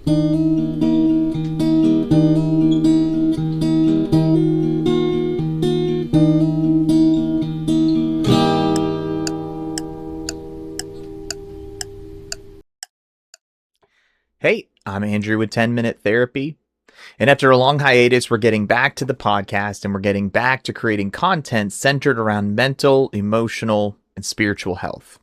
Hey, I'm Andrew with 10 Minute Therapy. And after a long hiatus, we're getting back to the podcast and we're getting back to creating content centered around mental, emotional, and spiritual health.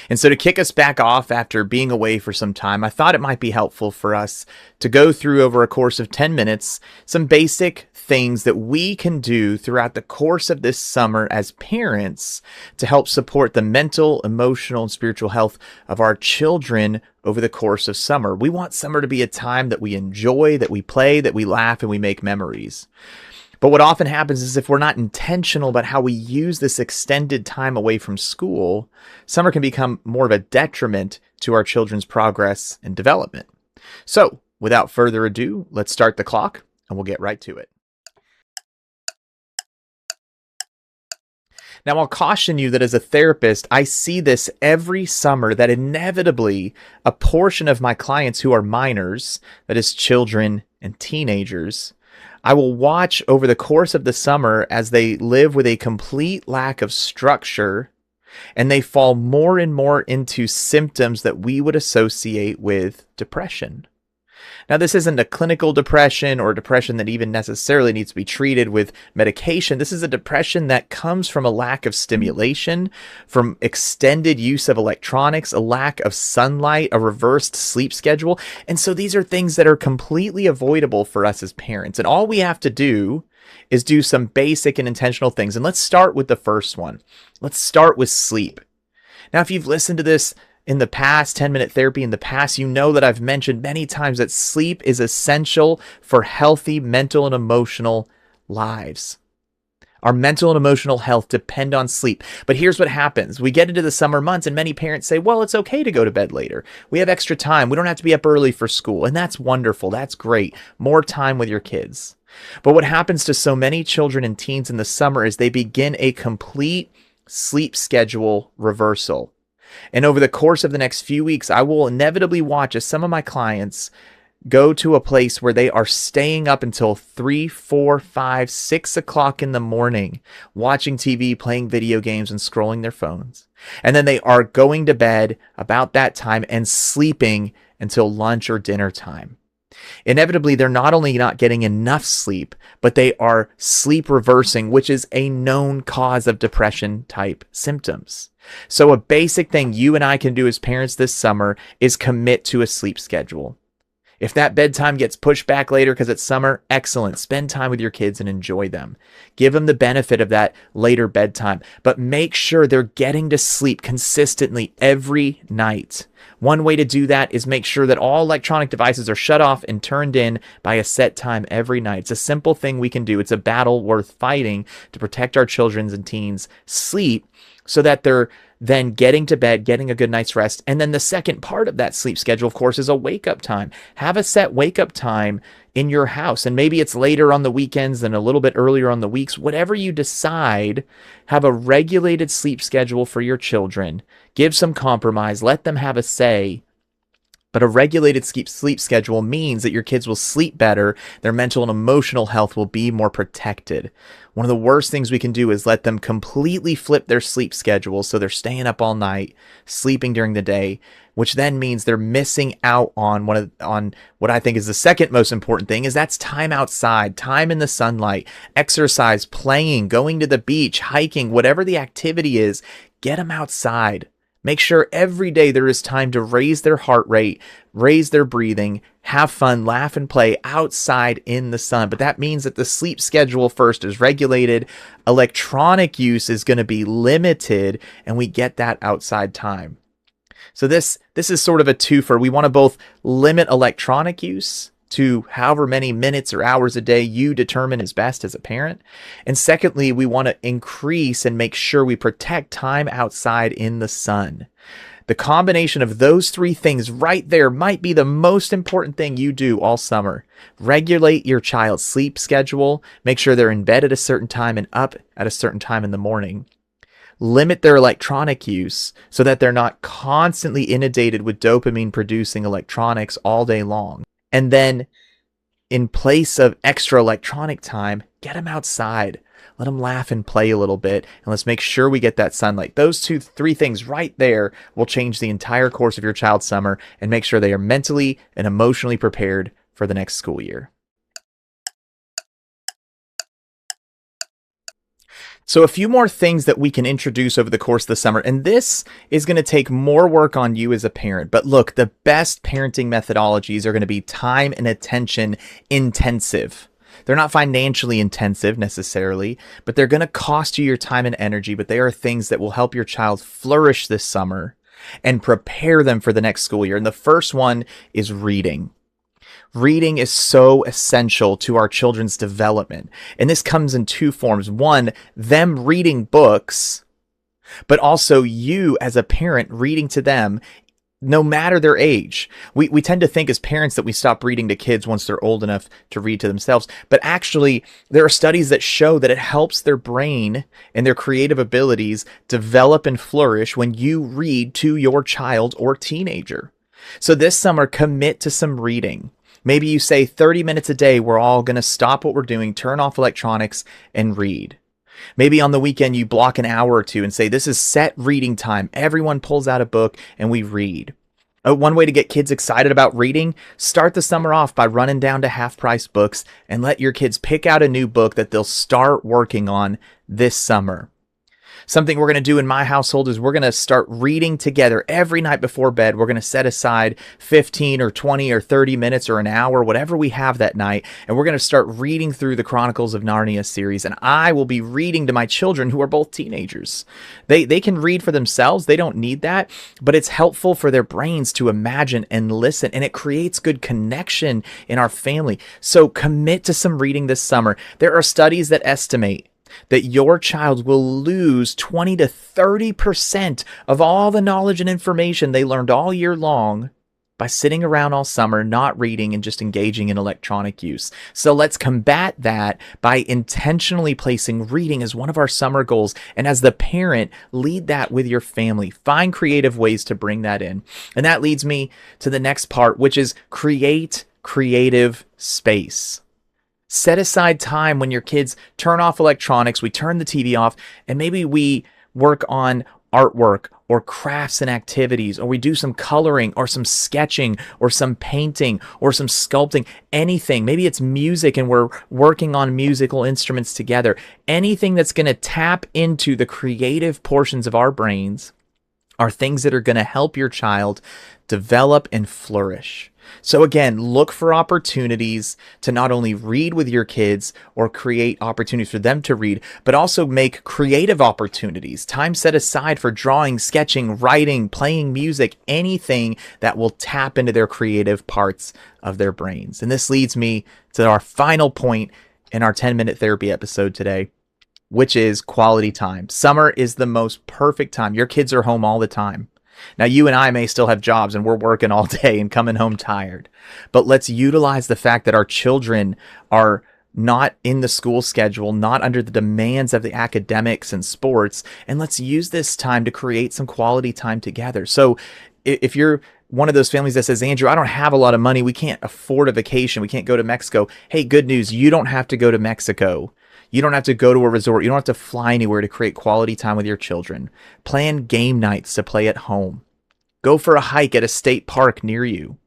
And so to kick us back off after being away for some time, I thought it might be helpful for us to go through over a course of 10 minutes some basic things that we can do throughout the course of this summer as parents to help support the mental, emotional, and spiritual health of our children over the course of summer. We want summer to be a time that we enjoy, that we play, that we laugh, and we make memories. But what often happens is if we're not intentional about how we use this extended time away from school, summer can become more of a detriment to our children's progress and development. So, without further ado, let's start the clock and we'll get right to it. Now, I'll caution you that as a therapist, I see this every summer that inevitably a portion of my clients who are minors, that is children and teenagers, I will watch over the course of the summer as they live with a complete lack of structure and they fall more and more into symptoms that we would associate with depression. Now, this isn't a clinical depression or a depression that even necessarily needs to be treated with medication. This is a depression that comes from a lack of stimulation, from extended use of electronics, a lack of sunlight, a reversed sleep schedule. And so these are things that are completely avoidable for us as parents. And all we have to do is do some basic and intentional things. And let's start with the first one. Let's start with sleep. Now, if you've listened to this in the past, 10 Minute Therapy in the past, you know that I've mentioned many times that sleep is essential for healthy mental and emotional lives. Our mental and emotional health depend on sleep. But here's what happens. We get into the summer months and many parents say, well, it's okay to go to bed later. We have extra time. We don't have to be up early for school. And that's wonderful. That's great. More time with your kids. But what happens to so many children and teens in the summer is they begin a complete sleep schedule reversal. And over the course of the next few weeks, I will inevitably watch as some of my clients go to a place where they are staying up until 3, 4, 5, 6 o'clock in the morning, watching TV, playing video games, and scrolling their phones. And then they are going to bed about that time and sleeping until lunch or dinner time. Inevitably, they're not only not getting enough sleep, but they are sleep reversing, which is a known cause of depression type symptoms. So a basic thing you and I can do as parents this summer is commit to a sleep schedule. If that bedtime gets pushed back later because it's summer, excellent. Spend time with your kids and enjoy them. Give them the benefit of that later bedtime, but make sure they're getting to sleep consistently every night. One way to do that is make sure that all electronic devices are shut off and turned in by a set time every night. It's a simple thing we can do. It's a battle worth fighting to protect our children's and teens' sleep so that they're then getting to bed, getting a good night's rest. And then the second part of that sleep schedule, of course, is a wake-up time. Have a set wake-up time in your house. And maybe it's later on the weekends and a little bit earlier on the weeks. Whatever you decide, have a regulated sleep schedule for your children. Give some compromise. Let them have a say. But a regulated sleep schedule means that your kids will sleep better. Their mental and emotional health will be more protected. One of the worst things we can do is let them completely flip their sleep schedule so they're staying up all night, sleeping during the day, which then means they're missing out on what I think is the second most important thing, is that's time outside, time in the sunlight, exercise, playing, going to the beach, hiking, whatever the activity is, get them outside. Make sure every day there is time to raise their heart rate, raise their breathing, have fun, laugh and play outside in the sun. But that means that the sleep schedule first is regulated. Electronic use is going to be limited, and we get that outside time. So this is sort of a twofer. We want to both limit electronic use to however many minutes or hours a day you determine is best as a parent. And secondly, we want to increase and make sure we protect time outside in the sun. The combination of those three things right there might be the most important thing you do all summer. Regulate your child's sleep schedule. Make sure they're in bed at a certain time and up at a certain time in the morning. Limit their electronic use so that they're not constantly inundated with dopamine producing electronics all day long. And then in place of extra electronic time, get them outside. Let them laugh and play a little bit, and let's make sure we get that sunlight. Those three things right there will change the entire course of your child's summer and make sure they are mentally and emotionally prepared for the next school year. So a few more things that we can introduce over the course of the summer, and this is going to take more work on you as a parent. But look, the best parenting methodologies are going to be time and attention intensive. They're not financially intensive necessarily, but they're going to cost you your time and energy, but they are things that will help your child flourish this summer and prepare them for the next school year. And the first one is reading. Reading is so essential to our children's development. And this comes in two forms. One, them reading books, but also you as a parent reading to them no matter their age. We tend to think as parents that we stop reading to kids once they're old enough to read to themselves. But actually, there are studies that show that it helps their brain and their creative abilities develop and flourish when you read to your child or teenager. So this summer, commit to some reading. Maybe you say 30 minutes a day, we're all going to stop what we're doing, turn off electronics, and read. Maybe on the weekend you block an hour or two and say, this is set reading time. Everyone pulls out a book and we read. One way to get kids excited about reading, start the summer off by running down to half-price books and let your kids pick out a new book that they'll start working on this summer. Something we're going to do in my household is we're going to start reading together every night before bed. We're going to set aside 15 or 20 or 30 minutes or an hour, whatever we have that night, and we're going to start reading through the Chronicles of Narnia series. And I will be reading to my children who are both teenagers. They can read for themselves. They don't need that, but it's helpful for their brains to imagine and listen, and it creates good connection in our family. So commit to some reading this summer. There are studies that estimate that your child will lose 20 to 30% of all the knowledge and information they learned all year long by sitting around all summer, not reading and just engaging in electronic use. So let's combat that by intentionally placing reading as one of our summer goals. And as the parent, lead that with your family. Find creative ways to bring that in. And that leads me to the next part, which is create creative space. Set aside time when your kids turn off electronics, we turn the TV off, and maybe we work on artwork or crafts and activities, or we do some coloring or some sketching or some painting or some sculpting, anything. Maybe it's music and we're working on musical instruments together. Anything that's going to tap into the creative portions of our brains are things that are going to help your child develop and flourish. So again, look for opportunities to not only read with your kids or create opportunities for them to read, but also make creative opportunities, time set aside for drawing, sketching, writing, playing music, anything that will tap into their creative parts of their brains. And this leads me to our final point in our 10-minute therapy episode today, which is quality time. Summer is the most perfect time. Your kids are home all the time. Now, you and I may still have jobs and we're working all day and coming home tired, but let's utilize the fact that our children are not in the school schedule, not under the demands of the academics and sports, and let's use this time to create some quality time together. So if you're one of those families that says, Andrew, I don't have a lot of money, we can't afford a vacation, we can't go to Mexico. Hey, good news, you don't have to go to Mexico. You don't have to go to a resort. You don't have to fly anywhere to create quality time with your children. Plan game nights to play at home. Go for a hike at a state park near you.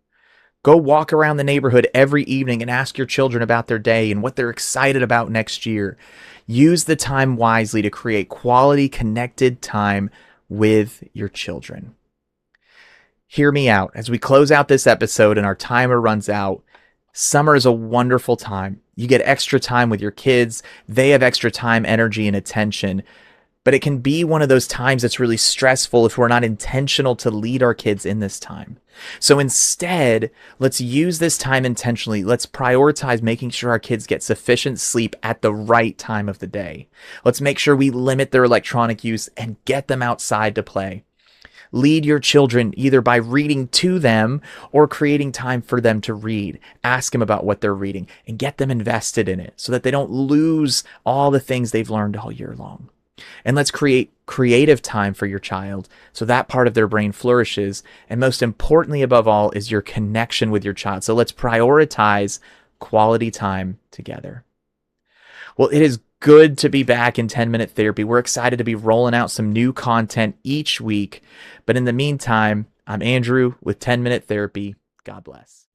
Go walk around the neighborhood every evening and ask your children about their day and what they're excited about next year. Use the time wisely to create quality, connected time with your children. Hear me out. As we close out this episode and our timer runs out, summer is a wonderful time. You get extra time with your kids. They have extra time, energy, and attention. But it can be one of those times that's really stressful if we're not intentional to lead our kids in this time. So instead, let's use this time intentionally. Let's prioritize making sure our kids get sufficient sleep at the right time of the day. Let's make sure we limit their electronic use and get them outside to play. Lead your children either by reading to them or creating time for them to read. Ask them about what they're reading and get them invested in it so that they don't lose all the things they've learned all year long. And let's create creative time for your child so that part of their brain flourishes. And most importantly, above all, is your connection with your child. So let's prioritize quality time together. Well, it is good to be back in 10-minute therapy. We're excited to be rolling out some new content each week. But in the meantime, I'm Andrew with 10-minute therapy. God bless.